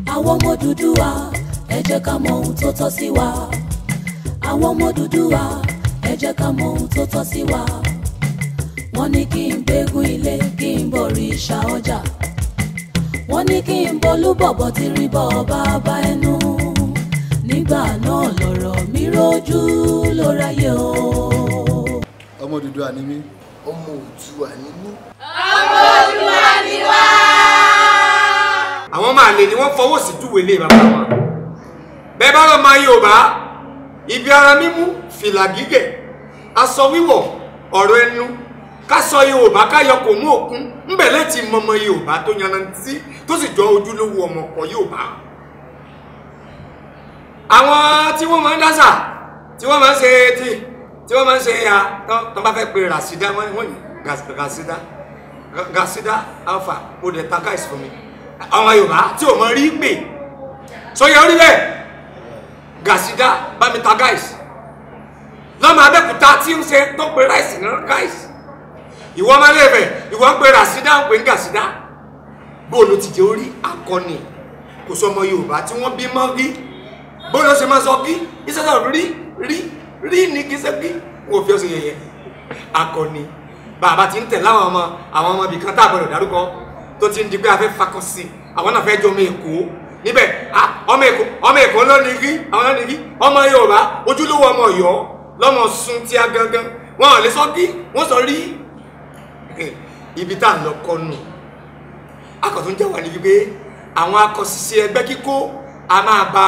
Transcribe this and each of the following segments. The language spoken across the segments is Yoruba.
Àwọn ọmọ Odùduwà ẹ jẹ́ ká mọ ohun tó tọ́ sí wa. Àwọn ọmọ Odùduwà ẹ jẹ́ ká mọ ohun tó tọ́ sí wa. Wọ́n ní kí n gbégún ilé kí n bọ̀rìṣà ọjà. Wọ́n ní kí n bolúbọ̀bọ̀ tí rí bọ́ bàbá ẹnu. Nígbà náà lọ̀rọ̀ mi rojú ló ráyè o. Ọmọ Odùduwà ni mí. Ọmọ Odùduwà ni mí. Ọmọ Odùduwà ni wá. Àwọn máa lè ní wọ́n fọwọ́ sí júwèé lé bàbá wọn. Bẹ́ẹ̀ bá lọ máa Yorùbá, ibi ara mímú, fìlà gígẹ̀, aṣọ wíwọ̀, ọ̀rọ̀ ẹnu, ká sọ Yorùbá ká yọ kò mú òkun, ńbẹ̀ lẹ́tì mọmọ Yorùbá tó yanrantí tó sì jọ ojúlówó ọmọ ọkọ Yorùbá. Àwọn tí wọ́n máa ń dásà, tí wọ́n máa ń ṣe tí wọ́n máa ń ṣe ya tó bá fẹ́ pe Rasida wọ́n ní Rasida alpha ó dẹ̀ taka ìsìn fún mi. Àwọn Yorùbá tí ò mọ rí pè sọyẹ orí bẹ́ẹ̀ Rasida bá mi ta gáìsì lọ́mọ Abẹ́òkúta tí ń ṣe tó pe ráìsì ní gáìsì ìwọ máa lè bẹ̀ ìwọ ń pe Rasida ń pè ń Rasida bóòlù ti jẹ́ orí akọni kò sọ ọmọ Yorùbá tí wọ́n bí mọ́ rí bóòlù ṣe máa sọ kí ìṣẹ́sọ̀ rí ní kí ṣe kí wọ́n fi ọ̀sẹ̀ yẹyẹ akọni bàbá ti ń tẹ̀ láwọn ọmọ ibìkan tá àbọ̀dọ̀ dárúkọ tó ti ń di pé a fẹ́ fakọ sí àwọn náà fẹ́ jọ ọmọ Èkó níbẹ̀ ọmọ Èkó lónìí rí àwọn lónìí rí ọmọ Yorùbá ojúlówó ọmọ Ọ̀yọ́ lọ́mọ sun tí a gangan wọn ò lè sọ kí wọ́n sọ rí ibi tá à ń lọ kọ́nù akọ̀tún jẹ́ wà ní wípé àwọn akọ̀ṣiṣẹ́ ẹgbẹ́ kíkó a máa ba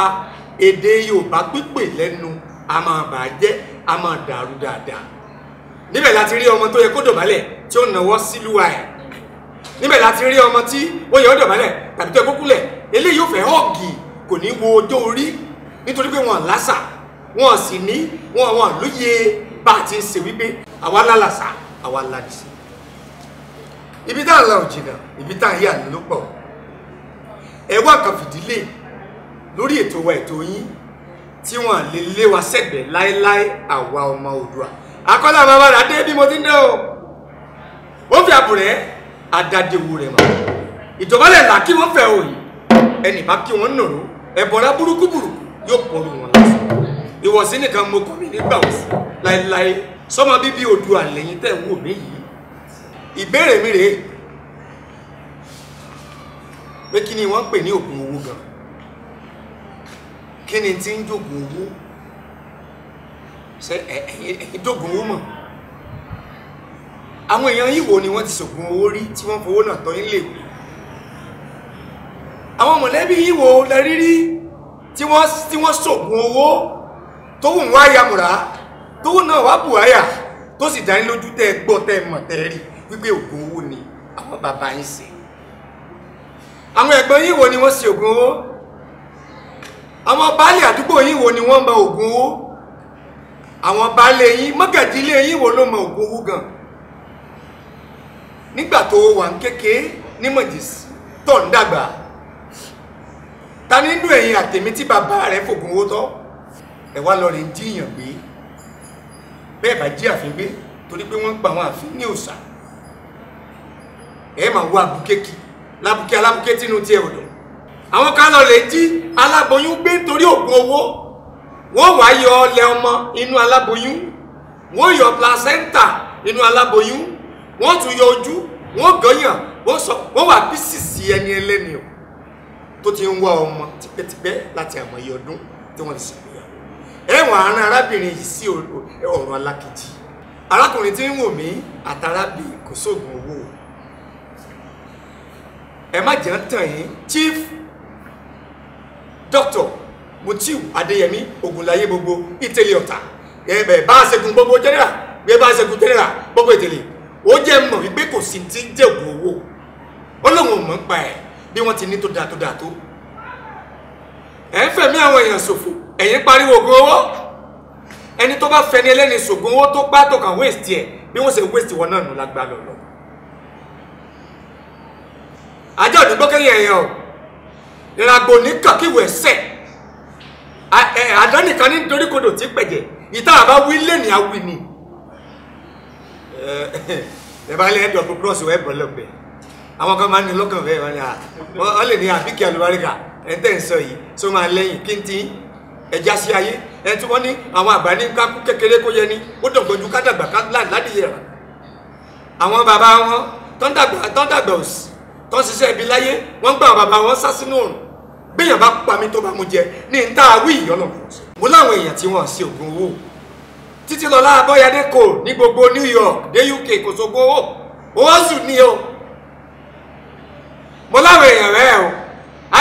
èdè Yorùbá pípè lẹ́nu a máa bà á jẹ́ a máa dàrú dáadáa níbẹ̀ láti rí ọmọ tó yẹ kó dọ̀bálẹ̀ tí ó nàwọ́ sílùwà ẹ̀ níbẹ̀ láti rí ọmọ tí ó yẹ ó dọ̀bálẹ̀ tàbí tó yẹ kó kúlẹ̀ eléyìí yóò fẹ́ họ́ọ̀gì kò ní wo ọjọ́ orí nítorí pé wọn lásà wọn sì ní wọn lóye bá a ti ń ṣe wípé àwa lálàsà àwa ládìsí ibi tá à ń la òjìnà ibi tá à ń yà ló pọ̀ ẹ wá kan fìdílé lórí ètò wa ètò yín tí wọn lè lé wa sẹ́gbẹ̀ẹ́ láéláé àwa ọmọ Oòduà akọ́lá bàbá rà dé bí mo ti ń dẹ́ o ó fi àbùrẹ́ adádewo rẹ̀ mọ́ ìjọba lè là kí wọ́n fẹ́ òyìn ẹnì bá kí wọ́n nàró ẹ̀bọ̀rá burúkú yóò pọ̀lú wọn lásán ìwọ̀sí nìkan mo kọ́ mi nígbà òsì láéláé sọmọ bíbí Oòduà lẹ́yìn tẹ̀ ń wò mí yìí ìbéèrè mi rèé pé kí ni wọ́n ń pè ní ògùn owó gan kí ni tí ń jògùn owó ṣe ẹ̀yin jògùn owó mọ̀ àwọn èèyàn yìí wo ni wọ́n ti ṣògùn owó rí tí wọ́n fowó náà tọ́ ilé ìwé àwọn mọ̀lẹ́bí yìí wo lẹ rírí tí wọ́n ṣògùn owó tó wù wá yamùrá tó wù náà wá bùháyà tó sì dá yín lójú tẹ́ ẹ gbọ́ tẹ́ ẹ mọ̀ tẹ́ ẹ rí wípé ògùn owó ni àwọn bàbá yín ṣe àwọn ẹ̀gbọ́n yìí wo ni wọ́n ṣe ògùn owó àwọn baálé àdúgbò yìí wo ni wọ́n mọ ògùn owó àwọn baálé yín mọ́gàjílé yín wo ló mọ ògùn owó gan nígbà tó wà ń kéke ní mọ̀jìsì tó ń dàgbà ta nínú ẹ̀yin àtèmi tí bàbá rẹ̀ fògùn owó tọ́ ẹ̀ wá lọ rẹ̀ ń jíyàn gbé bẹ́ẹ̀ bá jí àfin gbé torí pé wọ́n ń pa àwọn àfin ní òòṣà ẹ̀ máa wọ àbúkékì lábùké alábùké tínú tí ẹ̀ ọ̀dọ̀ àwọn kan lọ lè jí aláboyún gbé torí ògùn owó wọ́n wá yọ ọlẹ̀ ọmọ inú aláboyún wọ́n yọ placenta inú aláboyún wọ́n tún yọ ojú wọ́n gọ́yàn wọ́n wà písìsì ẹni ẹlẹ́ni o tó ti ń wá ọmọ tipẹ́tipẹ́ láti àmọ̀ye ọdún tí wọ́n ti ṣègbéyàwó ẹ̀wọ̀n àárín arábìnrin yìí sí ọ̀rọ̀ alákejì arákùnrin tí ń wò mí àtàrábì kò sóògùn owó ẹ má jẹ́ ń tàn yín Chief Dr. Mutiu Adéyẹmí Ògúnláyé gbogbo ìtẹ̀lé ọ̀tà ẹ̀bẹ̀ bá a ṣẹ́gun gbogbo general bí ẹ bá a ṣẹ́gun general gbogbo ìtẹ̀lé ó jẹ́ mọ̀ wípé kò sí ti jẹ́ ògùn owó ó lóun ò mọ̀ ń pa ẹ̀ bí wọ́n ti ní tó dáa tó ẹ̀ ń fẹ̀mí àwọn èèyàn ṣòfò ẹ̀yin pariwo ògùn owó ẹni tó bá fẹni ẹlẹ́ni ṣògùn owó tó pá tó kàn waste ẹ̀ bí wọ́n ṣe waste wọn náà nù lágbá lọ́lọ́ àjọ òdìgbò kẹ́yìn ẹ̀yàn o ìràgbò ní kàkíwò ẹ̀sẹ̀ àdánìkan ní nítorí kodò tí pẹ̀jẹ̀ ìta àbá wí lé ní awí ni ẹ̀bá ilẹ̀ ẹ̀dọ̀ pọ̀ plus wẹ́ bọ̀ lọ́pẹ̀ àwọn kan máa ń ní lọ́kàn fẹ́ wọ́n lè ní àbíkẹ́ àlùbáríkà ẹ̀ńtẹ́ ń sọ yìí sọ máa lẹ́yìn kí n ti ẹja sí ayé ẹ̀ tí wọ́n ní àwọn àgbà ní kákú kékeré kó yẹ ní ó dọ̀gbọ́n ju kádàgbà ládìyẹ rà àwọn bàbá wọn tó ń dàgbà òsì tó ń ṣiṣẹ́ ibi láyé wọ́n gbà bàbá wọn sá sínú òrùn béèyàn bá pa mi tó bá mu jẹ ní n tá a wí ìyọ́nà mo láwọn èèyàn tí wọ́n ṣe ògùn owó Títílọlá Abọ́yadé kò ní gbogbo New York dé UK kò sógun owó sùn ní o mo láwọn èèyàn rẹ o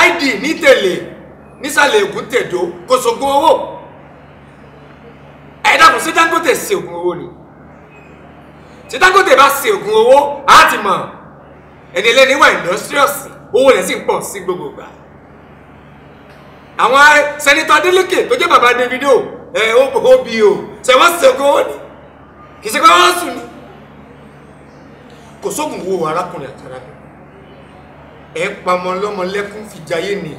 ID ní tèlè nísàlẹ̀ Ògùn tèdó kò sógun owó ẹ̀dá kò sí Dangote ṣe ògùn owó ni tí Dangote bá ṣe ògùn owó á ti mọ̀ ẹni lẹ́ni wà industrious owó rẹ̀ sì ń pọ̀ sí gbogbo gbà àwọn sẹ́nitọ́ Adeleke tó jẹ́ bàbá Davido OBO ṣe wọ́n ṣe ògùn owó ni kì í ṣe pé wọ́n sùn ni kò sóògùn owó arákùnrin àtàrà ẹ̀ ń pamọ́ lọ́mọ lẹ́kún fi jayé ni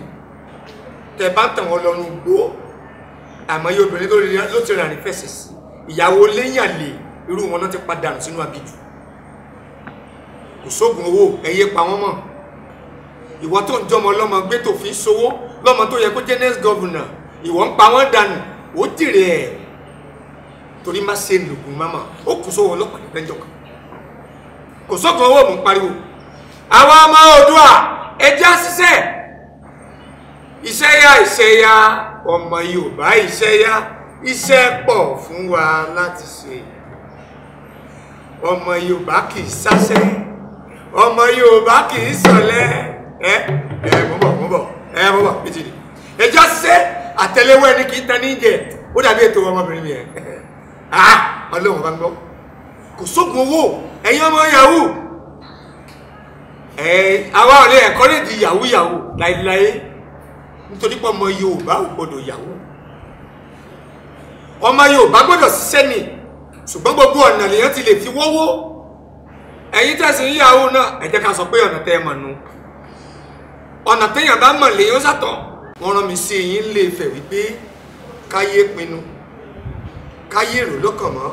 tẹ bá tàn wọ́n lọ́rùn gbó àmọ́ yóò obìnrin ló ti rìn fẹsẹ̀ sí ìyàwó lẹ́yìn àlè irú wọn náà ti padà nù sínú abijù kò sóògùn owó ẹ̀yẹ pa wọ́n mọ̀ ìwọ tó ń jọmọ lọ́mọ gbé tó fi ń sowó lọ́mọ tó yẹ kó jẹ́ next governor ìwọ ń pa wọ́n dànù ó jèrè ẹ̀ torí má ṣe lògùn máma ó kù sówó ọlọ́pàá nípẹ́jọ kan kò sóògùn owó mò ń pariwo àwọn ọmọ Oòduà ẹjẹ́ àṣìṣe iṣẹ́ ya ọmọ Yorùbá iṣẹ́ pọ̀ fún wa láti ṣe ọmọ Yorùbá kì í sáṣẹ́ ọmọ Yorùbá kì í sọ̀lẹ mo bọ̀ bìtìrì ẹjọ́ ṣe àtẹ́lẹwọ́ ẹni kì í tan ní jẹ ó dàbí ètò ọmọbìnrin mi Ọlọ́run bá ń gbọ́ kò sóògùn owó ẹ̀yin ọmọ yahoo àwa ò lè encourage yahoo láìláyé nítorí pé ọmọ Yorùbá ò gbọdọ̀ yahoo ọmọ Yorùbá gbọdọ̀ ṣiṣẹ́ ni ṣùgbọ́n gbogbo ọ̀nà lèyàn ti lè fi wọ́wọ́ ẹ̀yin tẹ̀sí yahoo náà ẹ jẹ́ ká sọ pé ọ̀nà tẹ́ ẹ mọ̀ nù ọ̀nà téèyàn bá mọ̀ lèyàn sàtọ̀ wọ́n rán mi sí yín lè fẹ̀ wípé káyé pinnu káyé rò lọ́kàn mọ́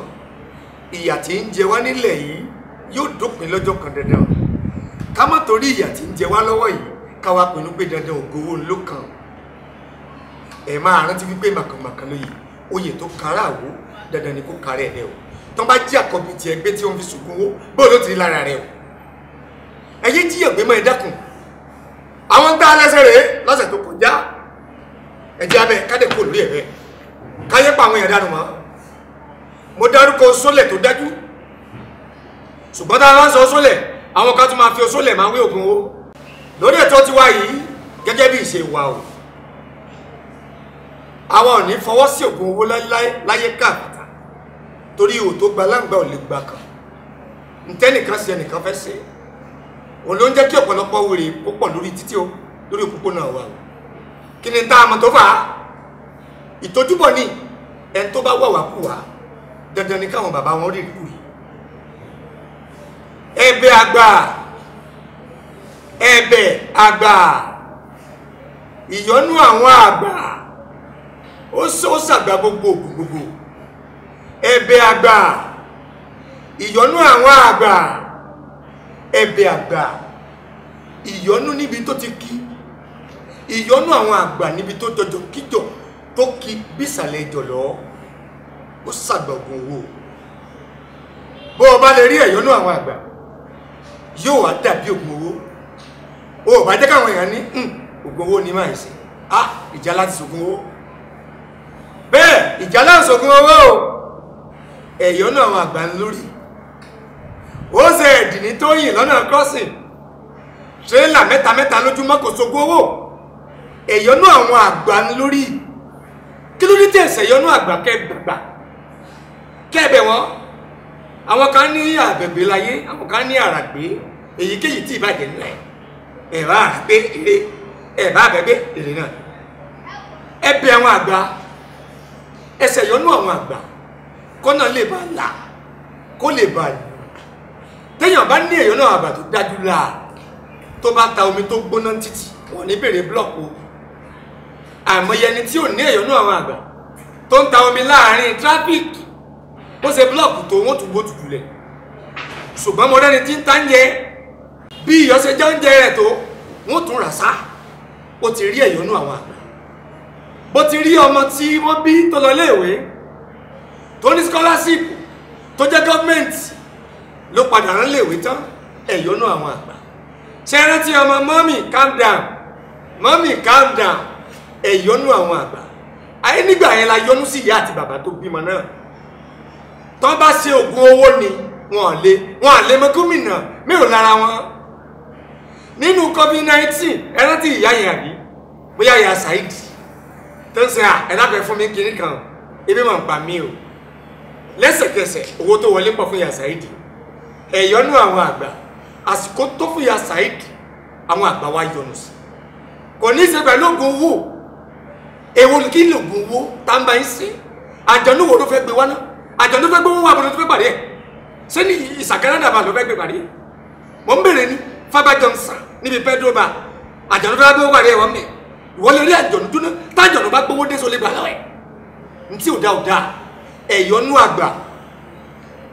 ìyà tí ń jẹ wá nílẹ̀ yìí yóò dópin lọ́jọ́ kan dandan ká má torí ìyà tí ń jẹ wá lọ́wọ́ yìí ká wá pinnu pé dandan ògowó ló kàn ẹ máa rántí wípé màkànmákàn lóye oyè tó kára àwò dandan ni kó kára ẹ̀ o tó bá jí àkọ́bí ti ẹgbẹ́ tí wọ́n fi sùnkún owó bóyá ló ti rí lára rẹ̀ o ẹyẹ jí ẹgbẹ́ mọ́ ẹ dákun àwọn tá a lẹ́sẹ̀ rèé lọ́sẹ̀ tó kọjá ẹ̀jẹ̀ abẹ kádé kò lórí ẹ̀rẹ́ káyé pa àwọn èèyàn dànù mọ́ mo dárúkọ sólẹ̀ tó dájú ṣùgbọ́n tá a máa ń sọ sólẹ̀ àwọn kan tún máa fi sólẹ̀ máa wé ògùn owó lórí ètò tiwa yìí gẹ́gẹ́ bí ìṣe wa o àwọn ò ní fọwọ́ sí ògùn owó láyé káàkiri torí ihò tó gba láǹgbà ò lè gbà kan ntẹ́nìkan sí ẹnìkan fẹ́ ṣe òun ló ń jẹ́ kí ọ̀pọ̀lọpọ̀ wèrè púpọ̀ lórí títí o lórí òpópónà wa o kí ni tá a mọ̀ tó fà á ìtójúbọ̀ ni ẹni tó bá wà wá kú wá dandan ni káwọn bàbá wọn rí ìlú yìí ẹ̀bẹ̀ àgbà ìyọ́nú àwọn àgbà ó ṣàgbà gbogbo ẹ̀bẹ̀ àgbà ìyọ́nú àwọn àgbà ẹ̀bẹ̀ àgbà ìyọ́nú níbi tó ti kí ìyọ́nú àwọn àgbà níbi tó jọjọ kíjọ tó kí bísàlẹ̀ ìjọ̀lọ́ ó ṣàgbà ògùn owó bó o bá lè rí ẹ̀yọ́nú àwọn àgbà yóò wá dàbí ògùn owó o bá jẹ́ káwọn èèyàn ní ògùn owó ní máa ṣe ìjà láti ṣògùn owó bẹ́ẹ̀ ìjà láti ṣògùn owó ẹ̀yọ́nú àwọn àgbà ń lórí ó ṣe ẹ̀dìní tó yìn lọ́nà crossing tírélà mẹ́ta lójúmọ́ kò ṣògùn owó ẹ̀yọ́nú àwọn àgbà ń lórí kí ló ní tẹ̀sẹ̀ ẹ̀yọ́nú àgbà kẹ́ẹ̀bẹ̀ wọn àwọn kan ní àbẹ̀bẹ̀ láyé àwọn kan ní àràgbé èyíkéyìí tí ìbàjẹ́ nílẹ̀ ẹ̀bá àràgbé èrè ẹ̀bá àbẹ̀bẹ̀ èrè náà ẹ̀bẹ̀ àwọn àgbà ẹsẹ̀ ẹ̀yọ́nú àwọn àgbà kọ́nà lè bá là kó lè bá lù téèyàn bá ní ẹ̀yọ́nú àwọn àgbà tó dájú là tó bá ta omi tó gbóná títì wọn ní bèrè blọọkù àmọye ẹni tí ò ní ẹ̀yọ́nú àwọn àgbà tó ń ta omi láàrin tráfíìkì bó ṣe blọọkù tó wọ́n tún bó tutù lẹ̀ ṣùgbọ́n mo rẹ́ni tí ń ta ń jẹ bí iyọ̀ ṣe jẹ́ oúnjẹ rẹ̀ tó wọ́n tún rà sá ó ti rí ẹ̀yọ́nú àwọn àgbà bó ti rí ọmọ tí wọ́n bí tó lọ léèwé tó ní scholarship tó jẹ́ gọ́ọ̀mẹ̀ntì ló padà rán léèwé tán ẹ̀yọ́nú àwọn àgbà ṣe rántí ọmọ mọ́mì calm down mọ́mì calm down ẹ̀yọ́nú àwọn àgbà ayé nígbà yẹn la yọ́nú sí ìyá àti bàbá tó bímọ náà tó bá ṣe oògùn owó ni wọn à lè mọ gómìnà mélòó lára wọn nínú COVID-19 ẹ rántí ìyá yẹn àbí bóyá ìyá Saheed tó ń sẹ ẹ dábẹ fún mi kiri kan ebi máa ń pa mí o lẹ́sẹ̀kẹsẹ̀ owó tó wọlé pọ̀ fún ìyá Saheed ẹ̀yọ́nú àwọn àgbà àsìkò tó fún ìyá Saheed àwọn àgbà wa yọ́nú sí kò ní í ṣe pẹ̀lú oògùn owó èwo kí lè oògùn owó tá ń bá yín sí àjọ̀nú wo ló fẹ́ gbé wá náà àjọ̀nú fẹ́ gbé owó wà bọ́dọ̀ tó fẹ́ pàdé ẹ̀ ṣé ní ìsàkẹ́rẹ́ dàbà ló fẹ́ gbé pàdé ẹ̀ mò ń bèrè ní Fábá Johnson níbi Pedro bar àjọ̀nú fẹ́ gbé owó pàdé ẹ̀ wọ́n mẹ́ ìwọ lè rí àjọ̀nú dúná tájọ̀nú bá gbówó dé sólé gbà lọ́wọ́ ẹ̀ ntí ò dá ò dá ẹ̀yọ́nú àgbà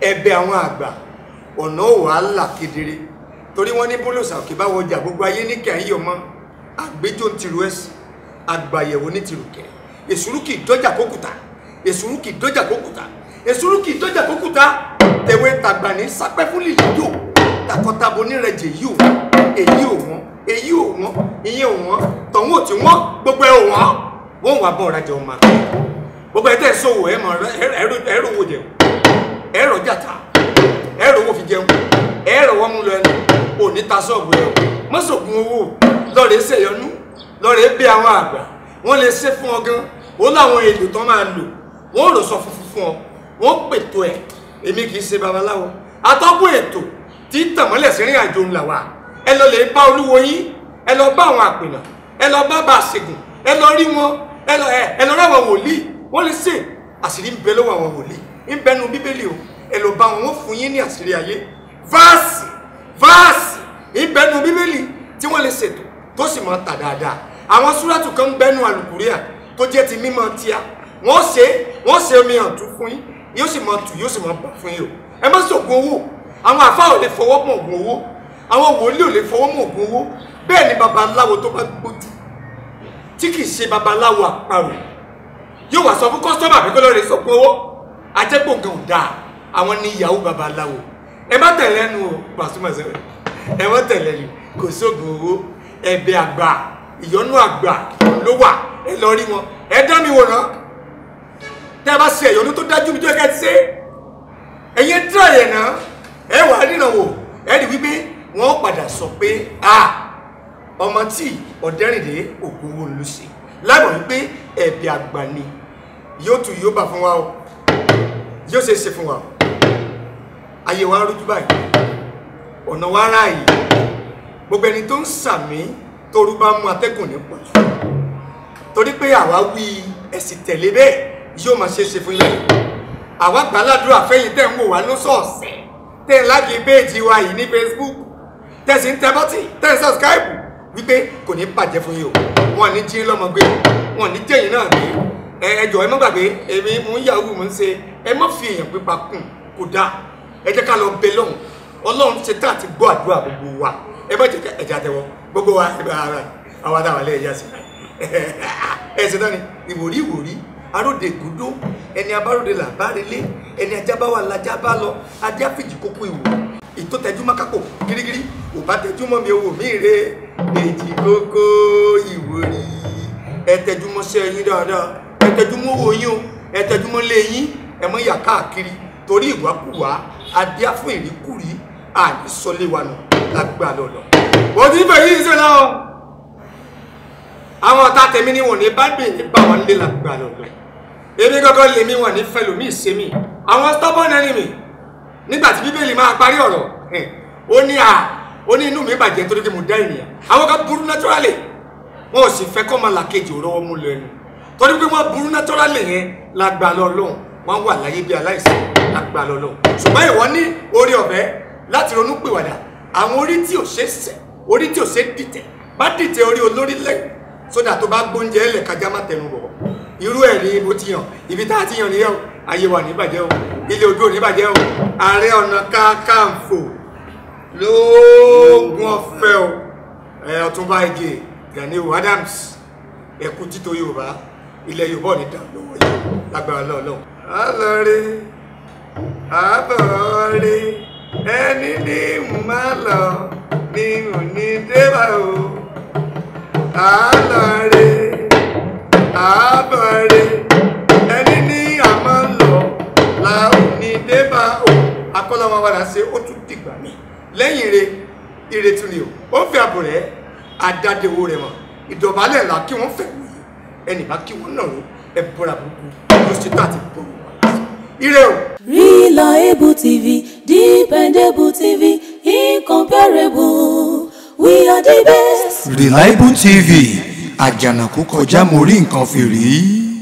ẹ̀bẹ̀ àwọn àgbà ọ̀nà wàhálà kedere torí wọ́n ní bólúsà òkè bá wọjà gbogbo ayé ní kẹ́hìn ọmọ àgbéjò ń tìrú ẹ̀sìn àgbàyẹ̀wò ní tìrú kẹ́ èsùrú kì í dọ́jà kókùtà èsùrú kì í dọ́jà kókùtà èsùrú kì í dọ́jà kókùtà tẹ̀wé tàgbà ní sápẹ́ fún lílíjò takọtabo nírẹ̀jẹ̀ yìí ò èyí ò wọ́n èyí ò wọ́n ìyẹn ò wọ́n tọ̀hún ò tí wọ́n gbogbo ẹ̀ ò wọ́n wà bọ̀ ọ̀rajà ọmọ gbogbo ẹ̀ tẹ̀ sọ̀wọ́ ẹ̀ mọ̀ ẹ̀rọ owó jẹun ẹ̀rọ jàtà ẹ̀rọ owó fi jẹun ẹ̀rọ wọ́n mú lọ ẹnu òní ta sọ́ọ̀bù ẹ̀ mọ́sọ̀gùn owó lọ́ọ̀rẹ́ ṣèyọnú lọ́ọ̀rẹ́ bí àwọn àgbà wọ́n lè ṣe fún ọ gan ó láwọn èlò tó máa lò wọ́n rò sọ funfun fún ọ wọ́n pètò ẹ̀ èmi kì í ṣe babaláwo atọ́kùn ètò tí tàmọ́lẹ̀ sí rìn àjò ńlá wa ẹ lọ lè bá olúwo yín ẹ lọ bá àwọn àpènà ẹ lọ bá bá àṣegùn ẹ lọ rí wọn ẹ lọ ráwọn wòlíì wọ́n lè ṣe àṣírí ń bẹ lọ́wọ́ àwọn wòlíì ń bẹnu bíbélì o ẹ lọ bá wọn fún yín ní àṣírí ayé váàsì ń bẹnu bíbélì tí wọ́n lè ṣètò tó sì máa tà dáadáa àwọn súrátù kan ń bẹnu àlùkùríà tó jẹ́ ti mímọ́ tíá wọ́n ṣe omi àtú fún yín yóò sì máa tù yóò sì máa bà fún yín o ẹ má ṣògùn owó àwọn àfáà ò lè fọwọ́ mọ́ ògùn owó àwọn wòlíì ò lè fọwọ́ mọ́ ògùn owó bẹ́ẹ̀ ni babaláwo tó bá gbójú tí kì í ṣe babaláwo àparò yóò wá sọ fún kọ́sítọ́mà pé kó lọ́ọ́ rè sọ̀gbọ́n owó ajẹ́gbọ̀ngàn ò dáa àwọn ní ìyàwó babaláwo ẹ má tẹ̀lé ẹnu o Pasuma sẹ́wẹ̀ ẹ má tẹ̀lé ẹnu kò sóògùn owó ẹ̀bẹ̀ àgbà ìyọ́nú àgbà ló wà ẹ lọ rí wọn ẹ dá mi wò ná tẹ́ ẹ bá ṣe ẹ̀yọ́nú tó dájú mi tó yẹ ká ti ṣe ẹ̀yẹ tíra yẹn náà ẹ wà á nínà wò ẹ rí wípé wọ́n padà sọ pé ọmọ tí ọ̀dẹ́rìndé ògùn owó ló ṣe lágbọ̀n wípé ẹ̀bẹ̀ àgbà ni yóò tù yóò bà fún wa o yóò ṣe fún wa ayé wa rújú báyìí ọ̀nà wa ráàyè gbogbo ẹni tó ń sàmí torú bá mú atẹ́gùn ní pọ̀ jù torí pé àwa wí ẹ̀sìn tẹ̀lé bẹ́ẹ̀ yóò máa ṣe fún yín àwa gbàládùra fẹ́yìn tẹ̀ ń wò wá lọ́sọ̀ọ̀sẹ̀ tẹ̀ ń láàgì péèjì wa yìí ní Facebook tẹ̀ sí ń tẹ bọ́tì tẹ̀ ń sọ́skáìbù wípé kò ní bàjẹ́ fún yín o wọn ní jí lọ́mọ gbé wọn ní jẹ́yìn náà gbé ẹjọ́ ẹ má gbàgbé èmi mò ń yahoo mò ń ṣe ẹ má fi èèyàn pípa kùn kò dáa ẹ jẹ́ ká lọ bẹ lọ́hùn Ọlọ́run ṣe tá àti gbọ́ àdúrà gbogbo wa ẹ má jẹ́ ẹ̀jẹ̀ àtẹwọ́ gbogbo wa ẹ bá ara àwọn adáwà lẹ́yìn yá sí ẹ ṣe tán ni ìwòrí aróde gúdó ẹni abáróde là bá relé ẹni ajá bá wà lájá bá lọ ajá fìjì kókó ìwò ìtó tẹjúmọ́ kápò gírígírí ò bá tẹjúmọ́ mi owó mi rè èjì kókó ìwòrí ẹ tẹjúmọ́ sí ẹyin dáadáa ẹ tẹjúmọ́ owó yín o ẹ tẹjúmọ́ lé yín ẹ mọ́ yà káàkiri torí ìwákùwà adíá fún ìríkùrí àní sọlé wa nù lágbà lọ́lọ́ wọ́n ti bẹ̀ yìí ṣe lọ àwọn ọ̀tá tèmi ni wọ́n ní bá gbé ní bá wọn lé lágbà lọ́lọ́ èmi gọ́gọ́ lè mí wọ́n ní fẹ́ lómi ìṣe mi àwọn stubborn enemy nígbà tí bíbélì máa parí ọ̀rọ̀ ó ní inú mi bàjẹ́ nítorí pé mo dá ènìyàn àwọn kan burú naturally wọn ò sì fẹ́ kọ́ máa làkejì òrọ́wọ́ mú lọ ẹnu torí pé wọ́n burú naturally yẹn lágbà lọ́lọ́ wọ́n wà láyé bí aláìsàn lágbà lọ́lọ́ ṣùgbọ́n ìwọ ní orí ọ̀fẹ́ láti ronú pìwàdà àwọn orí tí ò ṣe sẹ̀ orí tí ò ṣe dìtẹ̀ bá dìtẹ̀ orí olórí lẹ́yìn sódà tó bá gbóúnjẹ ẹlẹ̀ kájá má tẹnu bọ̀ irú ẹ̀ ní ibo ti yàn ibi tá a ti yàn nìyẹn o ayé wa níbàjẹ́ o ilé ojú ò níbàjẹ́ o Ààrẹ Ọ̀nà Kakanfò lóògùn ọ̀fẹ́ o Ọ̀túnba Ìgè Gani Adams ẹkú títò Yorùbá ilẹ̀ Yorùbá ní dàgbò wọ̀nyí lágbára lọ́ọ̀lọ́. Alọ́rẹ́ àbọ̀rẹ́ ẹni ní má lọ ní òní débà o. Alọ́rẹ́ àbọ̀rẹ́ ẹni ní àmọ́ lọ la òní débà o. Akọ́lọ́ wọn wàdà ṣe ó tún dìgbà mi lẹ́yìn rẹ̀ ìrètí ni o ó fi àbò rẹ̀ àdádéwò rẹ̀ mọ̀ ìdọ̀bálẹ̀ là kí wọ́n fẹ̀ wòye ẹnì bá kí wọ́n náà ró ẹ bọ́ra burúkú ló ṣe tó àti bọ́ ire o. Reliable TV, dependable TV, incomparable. We are the best. Reliable TV, àjànàkú kọjá mo rí nǹkan fìrí.